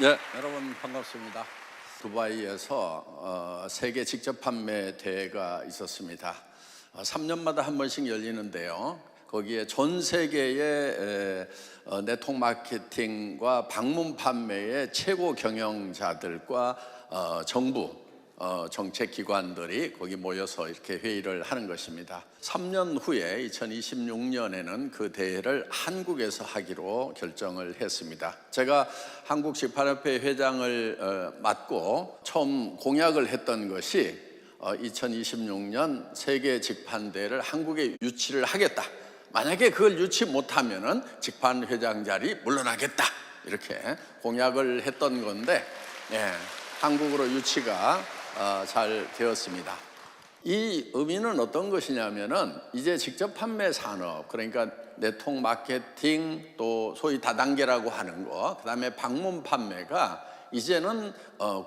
네, 여러분 반갑습니다. 두바이에서 세계 직접 판매 대회가 있었습니다. 3년마다 한 번씩 열리는데요. 거기에 전 세계의 네트워크 마케팅과 방문 판매의 최고 경영자들과 정부 정책기관들이 거기 모여서 이렇게 회의를 하는 것입니다. 3년 후에 2026년에는 그 대회를 한국에서 하기로 결정을 했습니다. 제가 한국직판협회 회장을 맡고 처음 공약을 했던 것이 2026년 세계 직판대회를 한국에 유치를 하겠다. 만약에 그걸 유치 못하면은 직판회장 자리 물러나겠다. 이렇게 공약을 했던 건데 한국으로 유치가 잘 되었습니다. 이 의미는 어떤 것이냐면은 이제 직접 판매 산업, 그러니까 네트워크 마케팅, 또 소위 다단계라고 하는 거, 그다음에 방문 판매가 이제는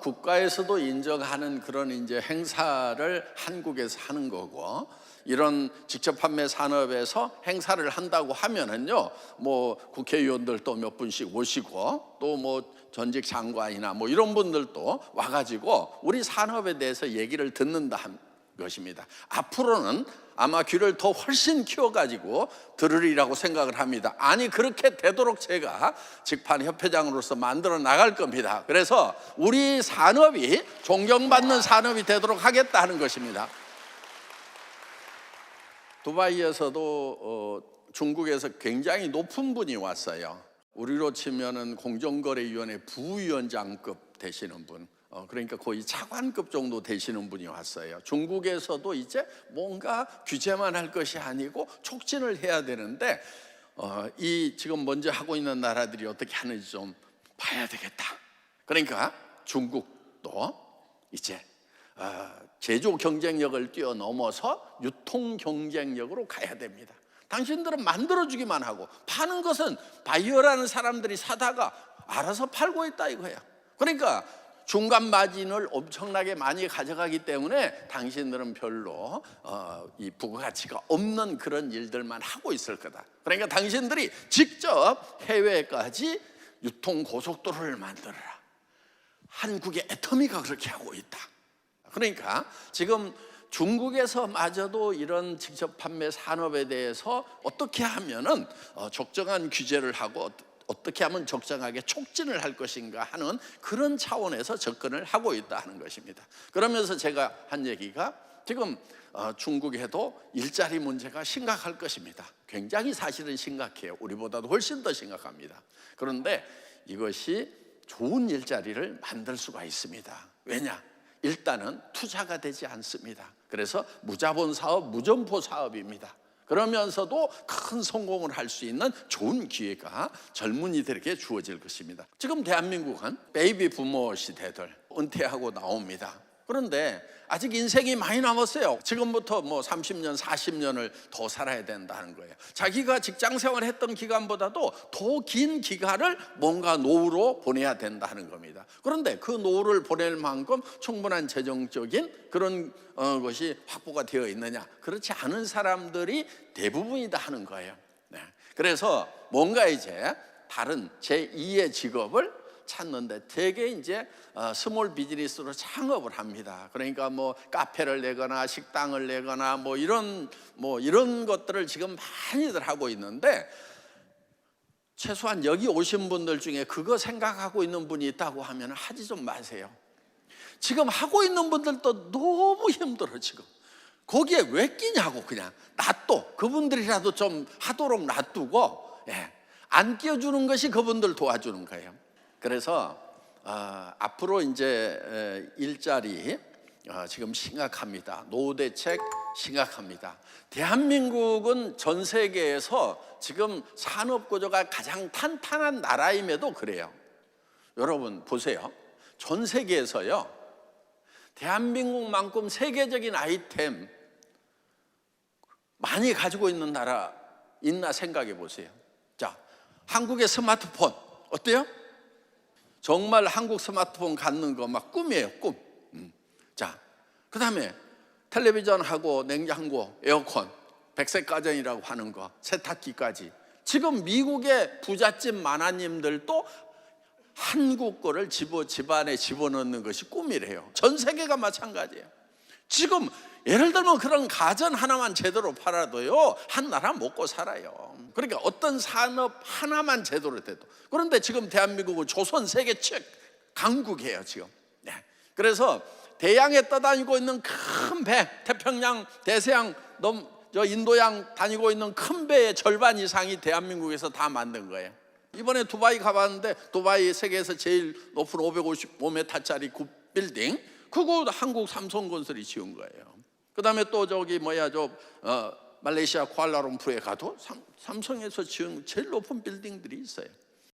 국가에서도 인정하는 그런 이제 행사를 한국에서 하는 거고, 이런 직접 판매 산업에서 행사를 한다고 하면은요, 뭐 국회의원들 또 몇 분씩 오시고, 또 뭐 전직 장관이나 뭐 이런 분들도 와가지고 우리 산업에 대해서 얘기를 듣는다 한 것입니다. 앞으로는 아마 귀를 더 훨씬 키워가지고 들으리라고 생각을 합니다. 아니, 그렇게 되도록 제가 직판협회장으로서 만들어 나갈 겁니다. 그래서 우리 산업이 존경받는 산업이 되도록 하겠다 하는 것입니다. 두바이에서도 중국에서 굉장히 높은 분이 왔어요. 우리로 치면은 공정거래위원회 부위원장급 되시는 분, 그러니까 거의 차관급 정도 되시는 분이 왔어요. 중국에서도 이제 뭔가 규제만 할 것이 아니고 촉진을 해야 되는데 이 지금 먼저 하고 있는 나라들이 어떻게 하는지 좀 봐야 되겠다. 그러니까 중국도 이제 제조 경쟁력을 뛰어넘어서 유통 경쟁력으로 가야 됩니다. 당신들은 만들어주기만 하고 파는 것은 바이어라는 사람들이 사다가 알아서 팔고 있다 이거야. 그러니까 중간 마진을 엄청나게 많이 가져가기 때문에 당신들은 별로 이 부가가치가 없는 그런 일들만 하고 있을 거다. 그러니까 당신들이 직접 해외까지 유통 고속도로를 만들어라. 한국의 애터미가 그렇게 하고 있다. 그러니까 지금 중국에서마저도 이런 직접 판매 산업에 대해서 어떻게 하면은 적정한 규제를 하고 어떻게 하면 적정하게 촉진을 할 것인가 하는 그런 차원에서 접근을 하고 있다 하는 것입니다. 그러면서 제가 한 얘기가 지금 중국에도 일자리 문제가 심각할 것입니다. 굉장히 사실은 심각해요. 우리보다도 훨씬 더 심각합니다. 그런데 이것이 좋은 일자리를 만들 수가 있습니다. 왜냐? 일단은 투자가 되지 않습니다. 그래서 무자본 사업, 무점포 사업입니다. 그러면서도 큰 성공을 할 수 있는 좋은 기회가 젊은이들에게 주어질 것입니다. 지금 대한민국은 베이비 부모 시대들 은퇴하고 나옵니다. 그런데 아직 인생이 많이 남았어요. 지금부터 뭐 30년, 40년을 더 살아야 된다는 거예요. 자기가 직장 생활했던 기간보다도 더 긴 기간을 뭔가 노후로 보내야 된다는 겁니다. 그런데 그 노후를 보낼 만큼 충분한 재정적인 그런 것이 확보가 되어 있느냐? 그렇지 않은 사람들이 대부분이다 하는 거예요. 그래서 뭔가 이제 다른 제2의 직업을 찾는데 되게 이제 스몰 비즈니스로 창업을 합니다. 그러니까 뭐 카페를 내거나 식당을 내거나 뭐 이런 것들을 지금 많이들 하고 있는데, 최소한 여기 오신 분들 중에 그거 생각하고 있는 분이 있다고 하면 하지 좀 마세요. 지금 하고 있는 분들도 너무 힘들어. 지금 거기에 왜 끼냐고. 그냥 놔둬. 그분들이라도 좀 하도록 놔두고 안 끼워주는 것이 그분들 도와주는 거예요. 그래서 앞으로 이제 일자리 지금 심각합니다. 노후 대책 심각합니다. 대한민국은 전 세계에서 지금 산업 구조가 가장 탄탄한 나라임에도 그래요. 여러분 보세요. 전 세계에서요, 대한민국만큼 세계적인 아이템 많이 가지고 있는 나라 있나 생각해 보세요. 자, 한국의 스마트폰 어때요? 정말 한국 스마트폰 갖는 거 막 꿈이에요, 꿈. 자, 그 다음에 텔레비전하고 냉장고, 에어컨, 백색 가전이라고 하는 거, 세탁기까지. 지금 미국의 부잣집 만화님들도 한국 거를 집안에 집어넣는 것이 꿈이래요. 전 세계가 마찬가지예요. 지금 예를 들면 그런 가전 하나만 제대로 팔아도요, 한 나라 먹고 살아요. 그러니까 어떤 산업 하나만 제대로 돼도. 그런데 지금 대한민국은 조선 세계 최 강국이에요 지금. 네. 그래서 대양에 떠다니고 있는 큰 배, 태평양, 대서양, 저 인도양 다니고 있는 큰 배의 절반 이상이 대한민국에서 다 만든 거예요. 이번에 두바이 가봤는데, 두바이 세계에서 제일 높은 555m짜리 빌딩, 그거 한국 삼성건설이 지은 거예요. 그 다음에 또 저기 말레이시아 쿠알라룸푸르에 가도 삼성에서 지은 제일 높은 빌딩들이 있어요.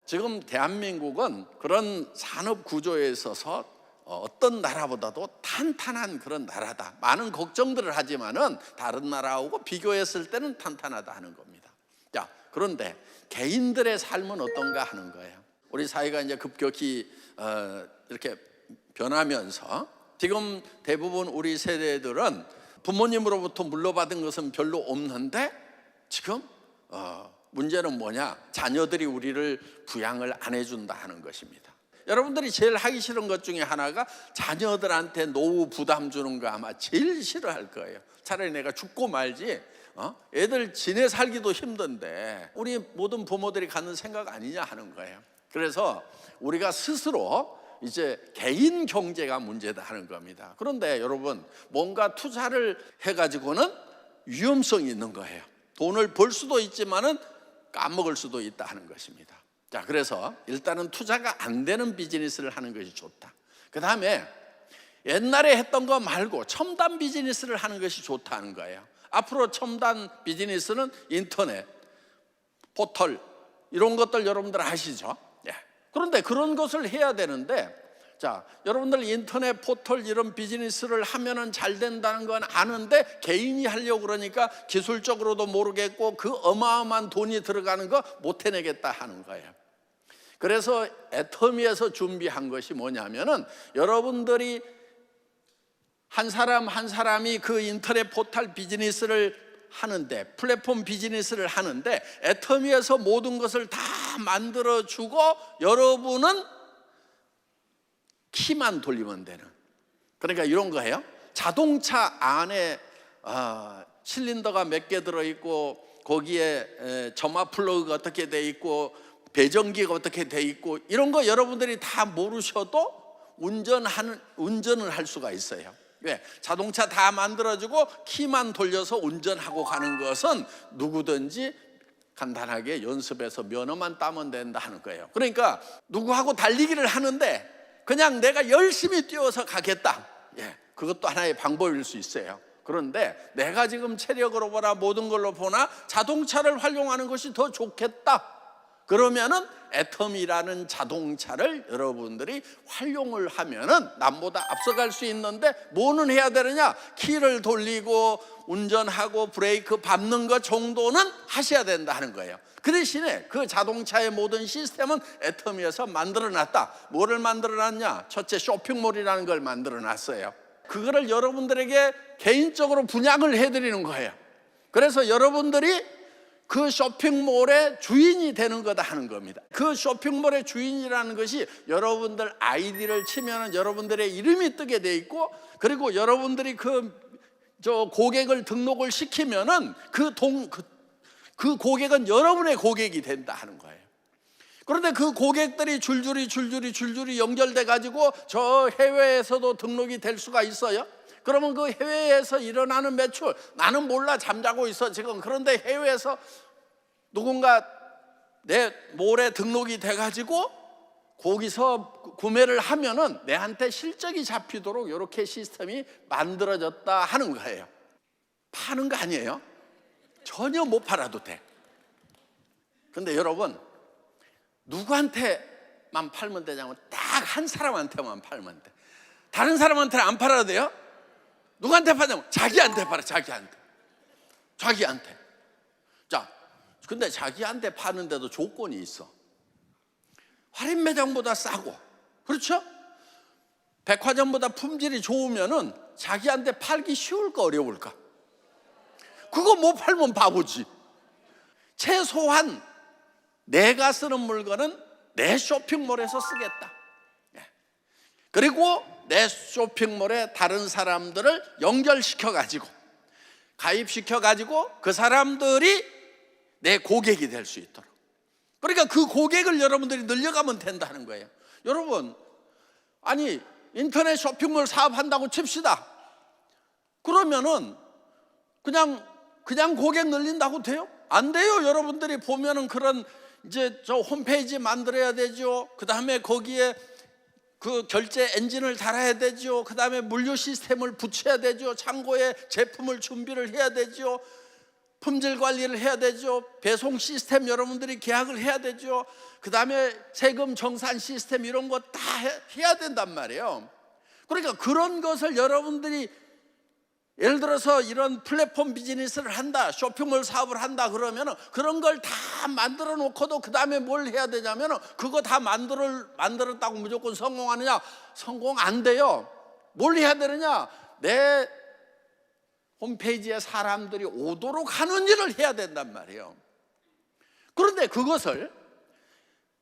지금 대한민국은 그런 산업 구조에 있어서 어떤 나라보다도 탄탄한 그런 나라다. 많은 걱정들을 하지만은 다른 나라하고 비교했을 때는 탄탄하다 하는 겁니다. 자, 그런데 개인들의 삶은 어떤가 하는 거예요. 우리 사회가 이제 급격히 이렇게 변하면서 지금 대부분 우리 세대들은 부모님으로부터 물려받은 것은 별로 없는데, 지금 문제는 뭐냐? 자녀들이 우리를 부양을 안 해준다 하는 것입니다. 여러분들이 제일 하기 싫은 것 중에 하나가 자녀들한테 노후 부담 주는 거 아마 제일 싫어할 거예요. 차라리 내가 죽고 말지, 애들 지내 살기도 힘든데 우리 모든 부모들이 갖는 생각 아니냐 하는 거예요. 그래서 우리가 스스로 이제 개인 경제가 문제다 하는 겁니다. 그런데 여러분, 뭔가 투자를 해가지고는 위험성이 있는 거예요. 돈을 벌 수도 있지만은 까먹을 수도 있다 하는 것입니다. 자, 그래서 일단은 투자가 안 되는 비즈니스를 하는 것이 좋다. 그 다음에 옛날에 했던 거 말고 첨단 비즈니스를 하는 것이 좋다는 거예요. 앞으로 첨단 비즈니스는 인터넷, 포털, 이런 것들 여러분들 아시죠? 예. 그런데 그런 것을 해야 되는데, 자, 여러분들 인터넷, 포털 이런 비즈니스를 하면은 잘 된다는 건 아는데 개인이 하려고 그러니까 기술적으로도 모르겠고 그 어마어마한 돈이 들어가는 거 못 해내겠다 하는 거예요. 그래서 애터미에서 준비한 것이 뭐냐면은, 여러분들이 한 사람 한 사람이 그 인터넷 포털 비즈니스를 하는데, 플랫폼 비즈니스를 하는데 애터미에서 모든 것을 다 만들어주고 여러분은 키만 돌리면 되는, 그러니까 이런 거예요. 자동차 안에 실린더가 몇 개 들어있고 거기에 점화 플러그가 어떻게 돼 있고 배전기가 어떻게 돼 있고 이런 거 여러분들이 다 모르셔도 운전을 할 수가 있어요. 왜? 자동차 다 만들어주고 키만 돌려서 운전하고 가는 것은 누구든지 간단하게 연습해서 면허만 따면 된다 하는 거예요. 그러니까 누구하고 달리기를 하는데 그냥 내가 열심히 뛰어서 가겠다, 그것도 하나의 방법일 수 있어요. 그런데 내가 지금 체력으로 보나 모든 걸로 보나 자동차를 활용하는 것이 더 좋겠다, 그러면은 애터미라는 자동차를 여러분들이 활용을 하면은 남보다 앞서갈 수 있는데, 뭐는 해야 되느냐? 키를 돌리고 운전하고 브레이크 밟는 것 정도는 하셔야 된다 하는 거예요. 그 대신에 그 자동차의 모든 시스템은 애터미에서 만들어놨다. 뭐를 만들어놨냐? 첫째, 쇼핑몰이라는 걸 만들어놨어요. 그거를 여러분들에게 개인적으로 분양을 해드리는 거예요. 그래서 여러분들이 그 쇼핑몰의 주인이 되는 거다 하는 겁니다. 그 쇼핑몰의 주인이라는 것이 여러분들 아이디를 치면은 여러분들의 이름이 뜨게 돼 있고, 그리고 여러분들이 고객을 등록을 시키면은 그 고객은 여러분의 고객이 된다 하는 거예요. 그런데 그 고객들이 줄줄이 연결돼 가지고 저 해외에서도 등록이 될 수가 있어요. 그러면 그 해외에서 일어나는 매출, 나는 몰라, 잠자고 있어 지금. 그런데 해외에서 누군가 내 몰에 등록이 돼가지고 거기서 구매를 하면은 내한테 실적이 잡히도록 이렇게 시스템이 만들어졌다 하는 거예요. 파는 거 아니에요. 전혀 못 팔아도 돼. 근데 여러분, 누구한테만 팔면 되냐면 딱 한 사람한테만 팔면 돼. 다른 사람한테는 안 팔아도 돼요. 누구한테 파냐면 자기한테 팔아. 자기한테. 자, 근데 자기한테 파는데도 조건이 있어. 할인 매장보다 싸고, 그렇죠? 백화점보다 품질이 좋으면은 자기한테 팔기 쉬울까 어려울까? 그거 못 팔면 바보지. 최소한 내가 쓰는 물건은 내 쇼핑몰에서 쓰겠다. 그리고 내 쇼핑몰에 다른 사람들을 연결시켜 가지고 가입시켜 가지고 그 사람들이 내 고객이 될 수 있도록, 그러니까 그 고객을 여러분들이 늘려가면 된다는 거예요. 여러분, 아니 인터넷 쇼핑몰 사업한다고 칩시다. 그러면은 그냥 고객 늘린다고 돼요? 안 돼요. 여러분들이 보면은 그런 이제 저 홈페이지 만들어야 되죠. 그 다음에 거기에 그 결제 엔진을 달아야 되죠. 그 다음에 물류 시스템을 붙여야 되죠. 창고에 제품을 준비를 해야 되죠. 품질 관리를 해야 되죠. 배송 시스템 여러분들이 계약을 해야 되죠. 그 다음에 세금 정산 시스템 이런 거 다 해야 된단 말이에요. 그러니까 그런 것을 여러분들이 예를 들어서 이런 플랫폼 비즈니스를 한다, 쇼핑몰 사업을 한다 그러면 그런 걸 다 만들어 놓고도 그 다음에 뭘 해야 되냐면 그거 다 만들었다고 무조건 성공하느냐? 성공 안 돼요. 뭘 해야 되느냐? 내 홈페이지에 사람들이 오도록 하는 일을 해야 된단 말이에요. 그런데 그것을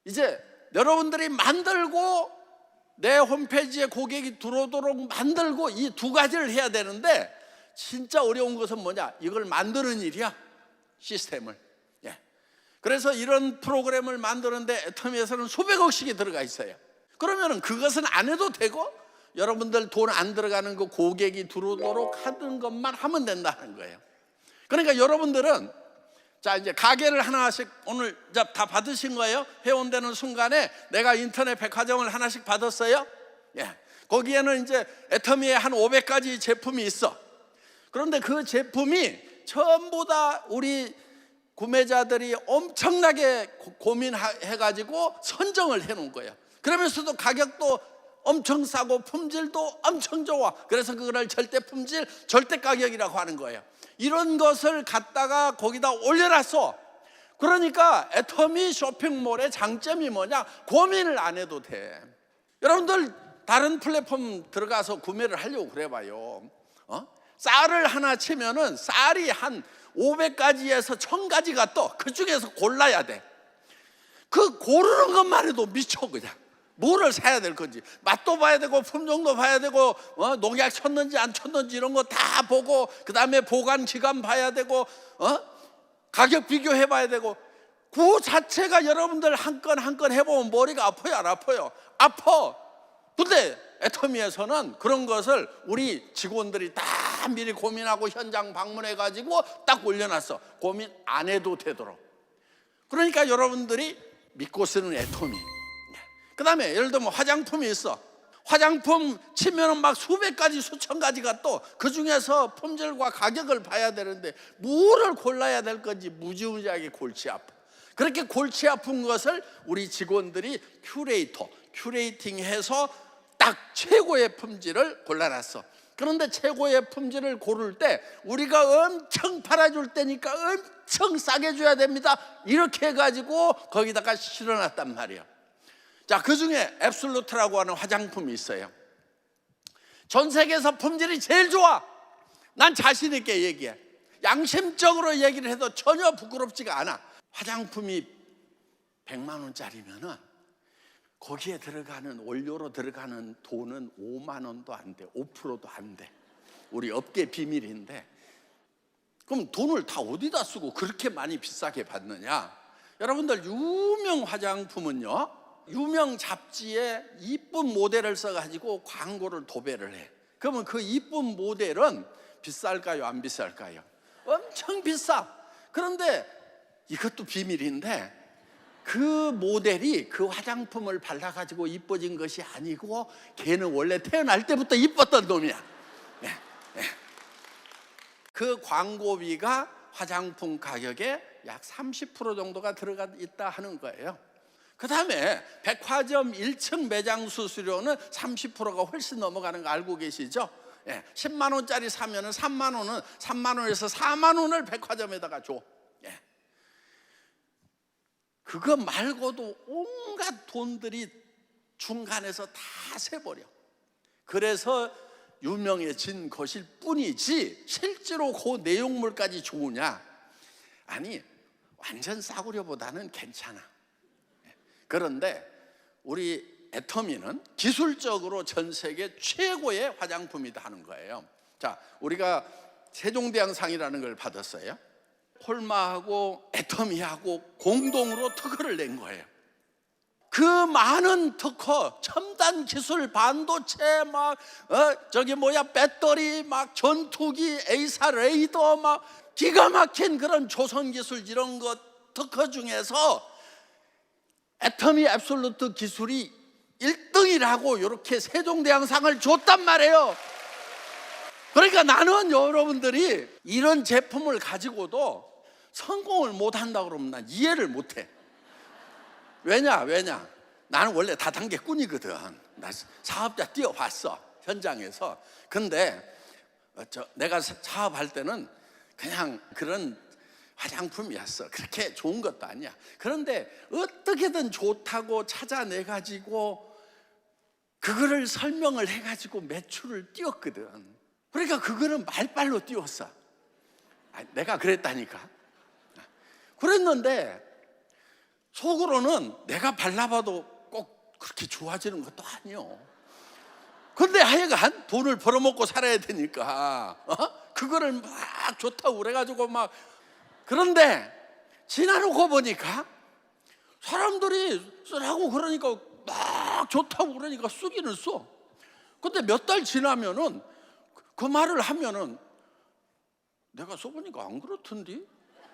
이제 여러분들이 만들고 내 홈페이지에 고객이 들어오도록 만들고 이 두 가지를 해야 되는데, 진짜 어려운 것은 뭐냐? 이걸 만드는 일이야. 시스템을. 그래서 이런 프로그램을 만드는데 애터미에서는 수백억씩이 들어가 있어요. 그러면 그것은 안 해도 되고 여러분들 돈 안 들어가는 그 고객이 들어오도록 하는 것만 하면 된다는 거예요. 그러니까 여러분들은 자 이제 가게를 하나씩 오늘 다 받으신 거예요. 회원되는 순간에 내가 인터넷 백화점을 하나씩 받았어요. 거기에는 이제 애터미에 한 500가지 제품이 있어. 그런데 그 제품이 전부 다 우리 구매자들이 엄청나게 고민해가지고 선정을 해놓은 거예요. 그러면서도 가격도 엄청 싸고 품질도 엄청 좋아. 그래서 그걸 절대 품질, 절대 가격이라고 하는 거예요. 이런 것을 갖다가 거기다 올려놨어. 그러니까 애터미 쇼핑몰의 장점이 뭐냐? 고민을 안 해도 돼. 여러분들 다른 플랫폼 들어가서 구매를 하려고 그래봐요. 쌀을 하나 치면은 쌀이 한 500가지에서 1000가지가 떠. 그 중에서 골라야 돼. 그 고르는 것만 해도 미쳐 그냥. 뭐를 사야 될 건지 맛도 봐야 되고 품종도 봐야 되고 농약 쳤는지 안 쳤는지 이런 거 다 보고, 그 다음에 보관 기간 봐야 되고 가격 비교해 봐야 되고, 그 자체가 여러분들 한 건 한 건 해보면 머리가 아파요 안 아파요? 아파. 근데 애터미에서는 그런 것을 우리 직원들이 다 미리 고민하고 현장 방문해 가지고 딱 올려놨어. 고민 안 해도 되도록. 그러니까 여러분들이 믿고 쓰는 애터미. 그 다음에 예를 들면 화장품이 있어. 화장품 치면은 막 수백 가지 수천 가지가 또 그 중에서 품질과 가격을 봐야 되는데 뭐를 골라야 될 건지 무지무지하게 골치 아파. 그렇게 골치 아픈 것을 우리 직원들이 큐레이팅해서 딱 최고의 품질을 골라놨어. 그런데 최고의 품질을 고를 때 우리가 엄청 팔아줄 때니까 엄청 싸게 줘야 됩니다. 이렇게 해가지고 거기다가 실어놨단 말이야. 자, 그 중에 앱솔루트라고 하는 화장품이 있어요. 전 세계에서 품질이 제일 좋아. 난 자신 있게 얘기해. 양심적으로 얘기를 해도 전혀 부끄럽지가 않아. 화장품이 100만 원짜리면은 거기에 들어가는 원료로 들어가는 돈은 5만 원도 안 돼. 5%도 안 돼. 우리 업계 비밀인데. 그럼 돈을 다 어디다 쓰고 그렇게 많이 비싸게 받느냐? 여러분들 유명 화장품은요, 유명 잡지에 이쁜 모델을 써가지고 광고를 도배를 해. 그러면 그 이쁜 모델은 비쌀까요? 안 비쌀까요? 엄청 비싸. 그런데 이것도 비밀인데 그 모델이 그 화장품을 발라가지고 이뻐진 것이 아니고 걔는 원래 태어날 때부터 이뻤던 놈이야. 그 광고비가 화장품 가격에 약 30% 정도가 들어가 있다 하는 거예요. 그 다음에 백화점 1층 매장 수수료는 30%가 훨씬 넘어가는 거 알고 계시죠? 10만 원짜리 사면은 3만 원에서 4만 원을 백화점에다가 줘. 그거 말고도 온갖 돈들이 중간에서 다 새버려. 그래서 유명해진 것일 뿐이지 실제로 그 내용물까지 좋으냐? 아니, 완전 싸구려보다는 괜찮아. 그런데 우리 애터미는 기술적으로 전 세계 최고의 화장품이다 하는 거예요. 자, 우리가 세종대왕상이라는 걸 받았어요. 콜마하고 애터미하고 공동으로 특허를 낸 거예요. 그 많은 특허, 첨단 기술, 반도체, 배터리, 전투기, A사 레이더, 기가 막힌 그런 조선 기술 이런 것 특허 중에서 애터미 앱솔루트 기술이 1등이라고 이렇게 세종대왕상을 줬단 말이에요. 그러니까 나는 여러분들이 이런 제품을 가지고도 성공을 못한다고 그러면 난 이해를 못해. 왜냐? 나는 원래 다단계꾼이거든. 나 사업자 뛰어봤어, 현장에서. 근데 내가 사업할 때는 그냥 그런 화장품이었어. 그렇게 좋은 것도 아니야. 그런데 어떻게든 좋다고 찾아내가지고 그거를 설명을 해가지고 매출을 띄웠거든. 그러니까 그거는 말빨로 띄웠어. 내가 그랬다니까. 그랬는데 속으로는 내가 발라봐도 꼭 그렇게 좋아지는 것도 아니요. 근데 하여간 돈을 벌어먹고 살아야 되니까 그거를 막 좋다고 그래가지고 그런데 지나놓고 보니까 사람들이 쓰라고 그러니까 막 좋다고 그러니까 쓰기는 써. 근데 몇 달 지나면은 그 말을 하면은 내가 써보니까 안 그렇던데?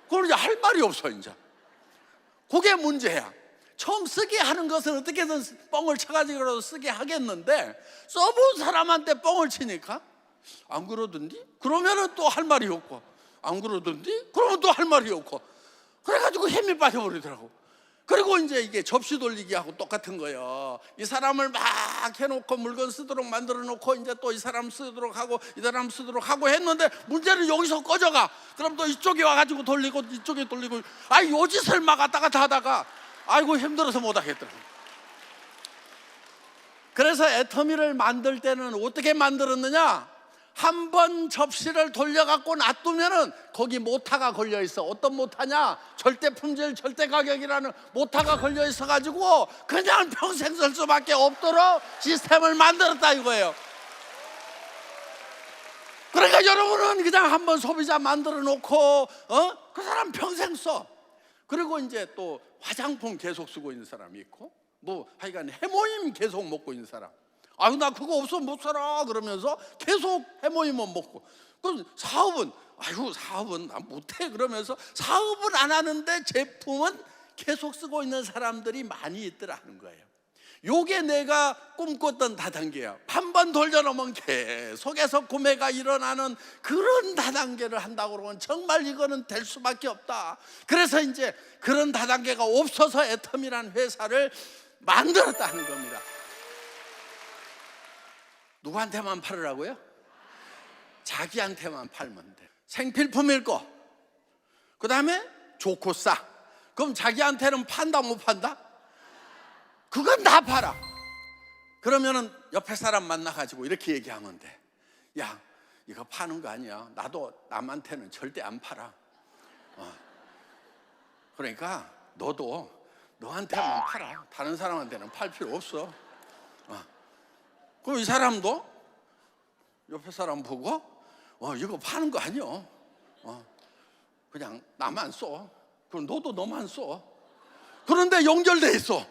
그걸 이제 할 말이 없어. 이제 그게 문제야. 처음 쓰게 하는 것은 어떻게든 뻥을 쳐가지고 쓰게 하겠는데 써본 사람한테 뻥을 치니까 안 그러던데? 그러면은 또 할 말이 없고, 안 그러던데? 그러면 또 할 말이 없고, 그래가지고 힘이 빠져버리더라고. 그리고 이제 이게 접시 돌리기하고 똑같은 거예요. 이 사람을 막 해놓고 물건 쓰도록 만들어 놓고 이제 또 이 사람 쓰도록 하고 이 사람 쓰도록 하고 했는데 문제는 여기서 꺼져가. 그럼 또 이쪽에 와가지고 돌리고 이쪽에 돌리고, 요 짓을 막 왔다 갔다 하다가 아이고 힘들어서 못 하겠더라고. 그래서 애터미를 만들 때는 어떻게 만들었느냐? 한 번 접시를 돌려갖고 놔두면은 거기 모타가 걸려있어. 어떤 모타냐? 절대 품질 절대 가격이라는 모타가 걸려있어 가지고 그냥 평생 쓸 수밖에 없도록 시스템을 만들었다 이거예요. 그러니까 여러분은 그냥 한번 소비자 만들어 놓고 그 사람 평생 써. 그리고 이제 또 화장품 계속 쓰고 있는 사람이 있고, 하여간 해모임 계속 먹고 있는 사람. 나 그거 없으면 못 살아 그러면서 계속 해모임만 먹고. 그럼 사업은 나 못해 그러면서 사업은 안 하는데 제품은 계속 쓰고 있는 사람들이 많이 있더라는 거예요. 요게 내가 꿈꿨던 다단계야. 한 번 돌려놓으면 계속해서 구매가 일어나는 그런 다단계를 한다고 그러면 정말 이거는 될 수밖에 없다. 그래서 이제 그런 다단계가 없어서 애터미라는 회사를 만들었다는 겁니다. 누구한테만 팔으라고요? 자기한테만 팔면 돼. 생필품일 거. 그 다음에 좋고 싸. 그럼 자기한테는 판다 못 판다? 그건 다 팔아. 그러면은 옆에 사람 만나가지고 이렇게 얘기하면 돼. 야, 이거 파는 거 아니야. 나도 남한테는 절대 안 팔아. 그러니까 너도 너한테만 팔아. 다른 사람한테는 팔 필요 없어. 그럼 이 사람도 옆에 사람 보고 이거 파는 거 아니야. 그냥 나만 써. 그럼 너도 너만 써. 그런데 연결돼 있어.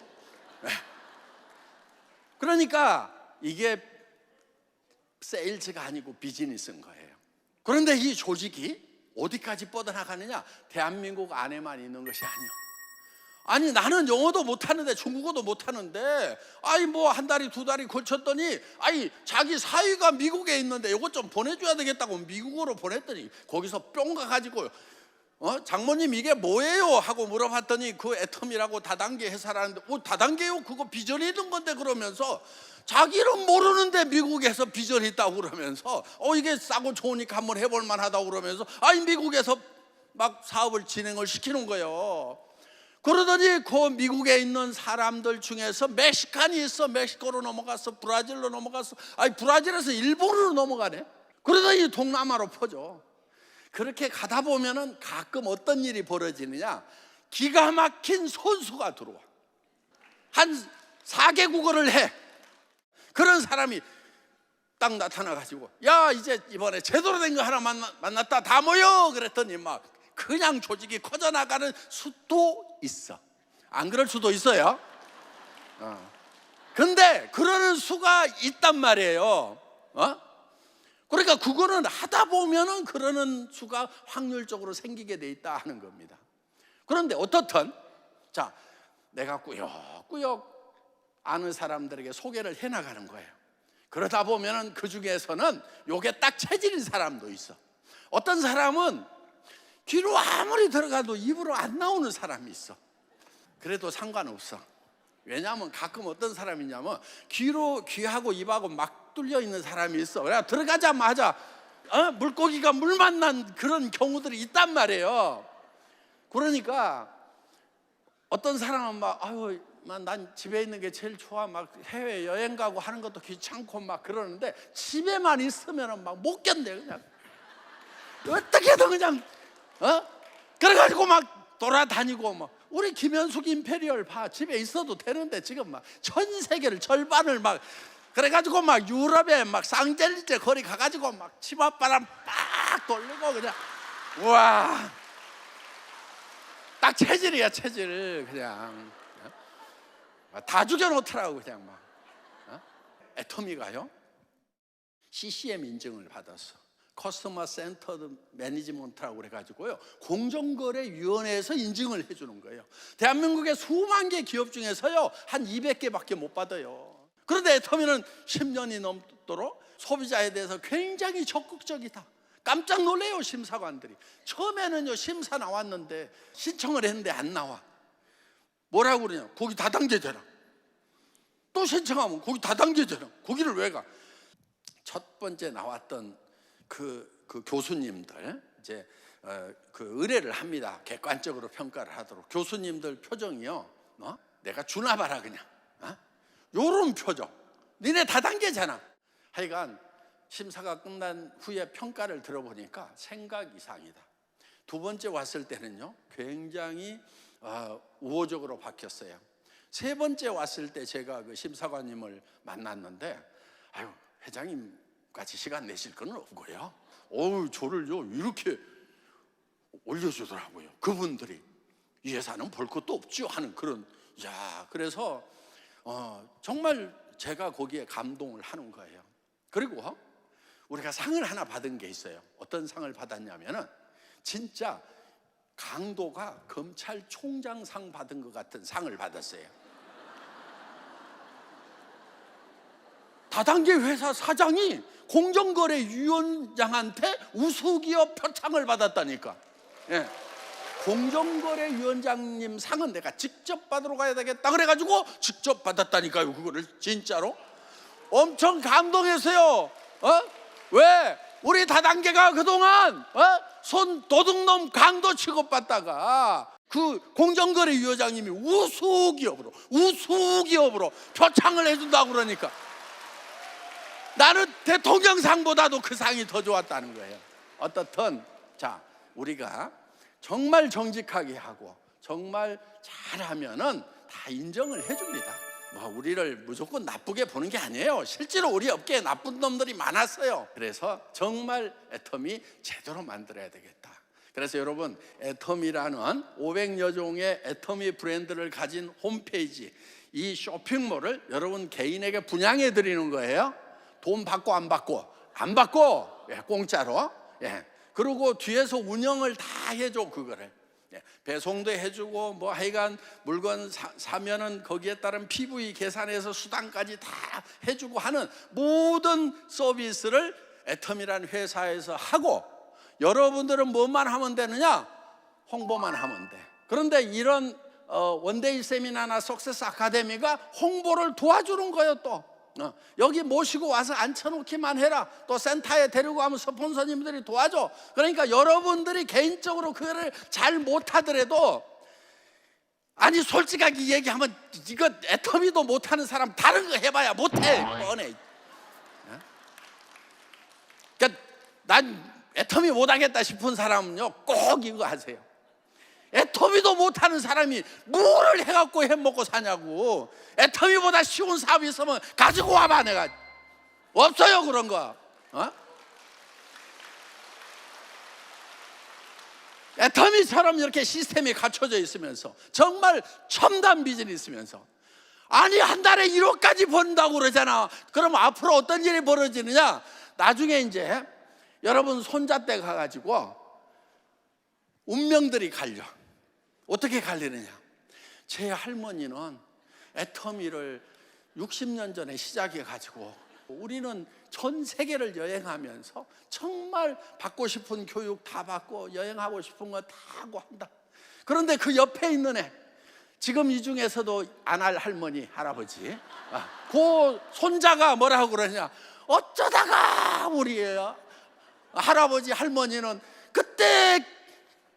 그러니까 이게 세일즈가 아니고 비즈니스인 거예요. 그런데 이 조직이 어디까지 뻗어나가느냐? 대한민국 안에만 있는 것이 아니요. 아니 나는 영어도 못하는데 중국어도 못하는데 한 달이 두 달이 걸쳤더니 자기 사위가 미국에 있는데 이것 좀 보내줘야 되겠다고 미국으로 보냈더니 거기서 뿅 가가지고 장모님 이게 뭐예요? 하고 물어봤더니 그 애터미라고 다단계 회사라는데 다단계요? 그거 비전이 있는 건데 그러면서 자기는 모르는데 미국에서 비전이 있다고 그러면서 이게 싸고 좋으니까 한번 해볼 만하다고 그러면서 미국에서 막 사업을 진행을 시키는 거예요. 그러더니 그 미국에 있는 사람들 중에서 멕시칸이 있어. 멕시코로 넘어갔어. 브라질로 넘어갔어. 브라질에서 일본으로 넘어가네. 그러더니 동남아로 퍼져. 그렇게 가다 보면은 가끔 어떤 일이 벌어지느냐? 기가 막힌 선수가 들어와. 한 4개국어를 해. 그런 사람이 딱 나타나가지고, 야, 이제 이번에 제대로 된 거 하나 만났다, 다 모여. 그랬더니 막 그냥 조직이 커져나가는 수도 있어. 안 그럴 수도 있어요. 근데 그러는 수가 있단 말이에요. 그러니까 그거는 하다 보면은 그러는 수가 확률적으로 생기게 돼 있다 하는 겁니다. 그런데 어떻든 자, 내가 꾸역꾸역 아는 사람들에게 소개를 해나가는 거예요. 그러다 보면은 그 중에서는 요게 딱 체질인 사람도 있어. 어떤 사람은 귀로 아무리 들어가도 입으로 안 나오는 사람이 있어. 그래도 상관없어. 왜냐하면 가끔 어떤 사람이냐면 귀하고 입하고 막 뚫려 있는 사람이 있어. 그래 들어가자마자 물고기가 물 만난 그런 경우들이 있단 말이에요. 그러니까 어떤 사람은 난 집에 있는 게 제일 좋아. 막 해외 여행 가고 하는 것도 귀찮고 막 그러는데 집에만 있으면 막 못 견뎌. 그냥 어떻게든 그냥 그래가지고 막 돌아다니고 막. 우리 김현숙 임페리얼 봐. 집에 있어도 되는데 지금 막 전 세계를 절반을 막 그래가지고 막 유럽에 막 쌍젤리제 거리 가가지고 막 치맛바람 빡 돌리고 그냥 우와, 딱 체질이야 체질. 그냥 다 죽여놓더라고 그냥 막. 애터미가요 CCM 인증을 받았어. 커스터머 센터드 매니지먼트라고 그래가지고요, 공정거래위원회에서 인증을 해주는 거예요. 대한민국의 수만 개 기업 중에서요 한 200개밖에 못 받아요. 그런데 애터미는 10년이 넘도록 소비자에 대해서 굉장히 적극적이다. 깜짝 놀래요 심사관들이. 처음에는요 심사 나왔는데 신청을 했는데 안 나와. 뭐라고 그러냐, 거기 다단계잖아. 또 신청하면 거기 다단계잖아. 거기를 왜 가? 첫 번째 나왔던 그 교수님들 이제 그 의뢰를 합니다. 객관적으로 평가를 하도록. 교수님들 표정이요, 내가 주나 봐라 그냥. 요런 표정. 니네 다단계잖아. 하여간 심사가 끝난 후에 평가를 들어보니까 생각 이상이다. 두 번째 왔을 때는요 굉장히 우호적으로 바뀌었어요. 세 번째 왔을 때 제가 그 심사관님을 만났는데, 회장님 같이 시간 내실 건 없고요. 저를요 이렇게 올려주더라고요. 그분들이 이 회사는 볼 것도 없죠 하는 그런. 그래서 정말 제가 거기에 감동을 하는 거예요. 그리고 우리가 상을 하나 받은 게 있어요. 어떤 상을 받았냐면은 진짜 강도가 검찰총장상 받은 것 같은 상을 받았어요. 다단계 회사 사장이 공정거래위원장한테 우수기업 표창을 받았다니까. 공정거래위원장님 상은 내가 직접 받으러 가야 되겠다 그래가지고 직접 받았다니까요. 그거를 진짜로 엄청 감동했어요. 왜? 우리 다단계가 그동안 손 도둑놈 강도 취급받다가 그 공정거래위원장님이 우수기업으로 표창을 해준다고 그러니까 나는 대통령상보다도 그 상이 더 좋았다는 거예요. 어떻든 자, 우리가 정말 정직하게 하고 정말 잘하면은 다 인정을 해줍니다. 우리를 무조건 나쁘게 보는 게 아니에요. 실제로 우리 업계에 나쁜 놈들이 많았어요. 그래서 정말 애터미 제대로 만들어야 되겠다. 그래서 여러분, 애터미라는 500여 종의 애터미 브랜드를 가진 홈페이지, 이 쇼핑몰을 여러분 개인에게 분양해 드리는 거예요. 돈 받고 안 받고 공짜로. 그리고 뒤에서 운영을 다 해줘. 그거를 배송도 해주고 하여간 물건 사면은 거기에 따른 PV 계산해서 수당까지 다 해주고 하는 모든 서비스를 애터미라는 회사에서 하고, 여러분들은 뭐만 하면 되느냐? 홍보만 하면 돼. 그런데 이런 원데이 세미나나 석세스 아카데미가 홍보를 도와주는 거예요. 또 여기 모시고 와서 앉혀놓기만 해라. 또 센터에 데리고 가면 스폰서님들이 도와줘. 그러니까 여러분들이 개인적으로 그거를 잘 못하더라도, 아니 솔직하게 얘기하면 이거 애터미도 못하는 사람 다른 거 해봐야 못해. 뻔해. 그러니까 난 애터미 못하겠다 싶은 사람은요 꼭 이거 하세요. 애터미도 못하는 사람이 뭐를 해갖고 해먹고 사냐고. 애터미보다 쉬운 사업이 있으면 가지고 와봐. 내가 없어요 그런 거. 애터미처럼 이렇게 시스템이 갖춰져 있으면서 정말 첨단 비즈니스면서, 아니 한 달에 1억까지 번다고 그러잖아. 그럼 앞으로 어떤 일이 벌어지느냐? 나중에 이제 여러분 손자때 가가지고 운명들이 갈려. 어떻게 갈리느냐? 제 할머니는 애터미를 60년 전에 시작해가지고 우리는 전 세계를 여행하면서 정말 받고 싶은 교육 다 받고 여행하고 싶은 거 다 하고 한다. 그런데 그 옆에 있는 애, 지금 이 중에서도 안 할 할머니, 할아버지, 그 손자가 뭐라고 그러냐? 어쩌다가 우리 할아버지 할머니는 그때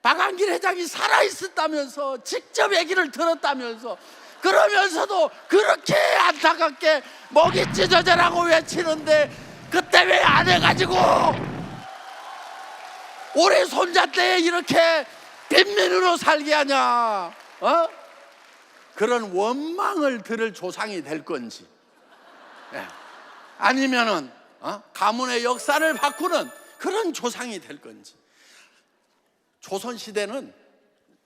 박한길 회장이 살아있었다면서 직접 얘기를 들었다면서, 그러면서도 그렇게 안타깝게 먹이 찢어져라고 외치는데 그때 왜 안 해가지고 우리 손자 때에 이렇게 빈민으로 살게 하냐? 그런 원망을 들을 조상이 될 건지, 아니면은 가문의 역사를 바꾸는 그런 조상이 될 건지. 조선시대는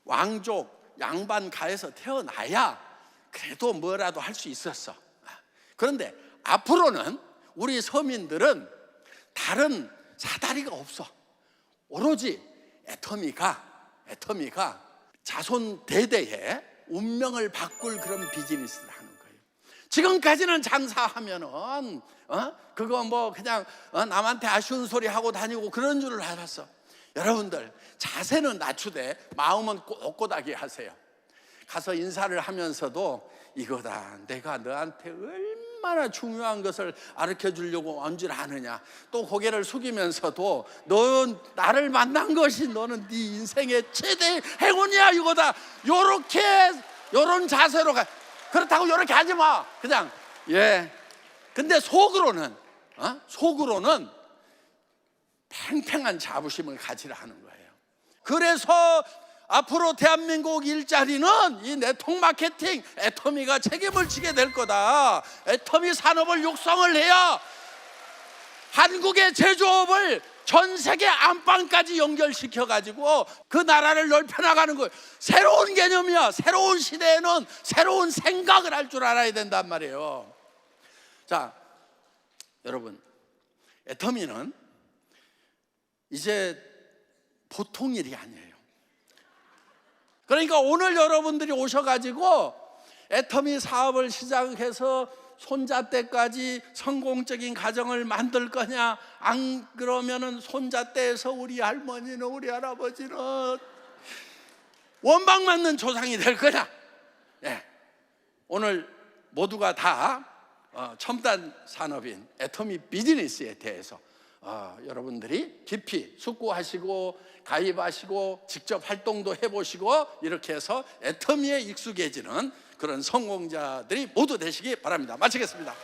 왕족 양반 가에서 태어나야 그래도 뭐라도 할 수 있었어. 그런데 앞으로는 우리 서민들은 다른 사다리가 없어. 오로지 애터미가 자손 대대에 운명을 바꿀 그런 비즈니스를 하는 거예요. 지금까지는 장사하면은 그거 뭐 그냥 남한테 아쉬운 소리 하고 다니고 그런 줄을 알았어. 여러분들 자세는 낮추되 마음은 꼿꼿하게 하세요. 가서 인사를 하면서도 이거다, 내가 너한테 얼마나 중요한 것을 가르쳐 주려고 온 줄 아느냐. 또 고개를 숙이면서도 너 나를 만난 것이 너는 네 인생의 최대 행운이야 이거다. 요런 자세로 가. 그렇다고 요렇게 하지 마. 그냥 근데 속으로는 팽팽한 자부심을 가지라 하는 거예요. 그래서 앞으로 대한민국 일자리는 이 네트워크 마케팅, 애터미가 책임을 지게 될 거다. 애터미 산업을 육성을 해야 한국의 제조업을 전 세계 안방까지 연결시켜가지고 그 나라를 넓혀나가는 거예요. 새로운 개념이야. 새로운 시대에는 새로운 생각을 할 줄 알아야 된단 말이에요. 자, 여러분, 애터미는 이제 보통 일이 아니에요. 그러니까 오늘 여러분들이 오셔가지고 애터미 사업을 시작해서 손자 때까지 성공적인 가정을 만들 거냐, 안 그러면은 손자 때에서 우리 할머니는 우리 할아버지는 원망 맞는 조상이 될 거냐. 오늘 모두가 다 첨단 산업인 애터미 비즈니스에 대해서 여러분들이 깊이 숙고하시고 가입하시고 직접 활동도 해보시고 이렇게 해서 애터미에 익숙해지는 그런 성공자들이 모두 되시기 바랍니다. 마치겠습니다.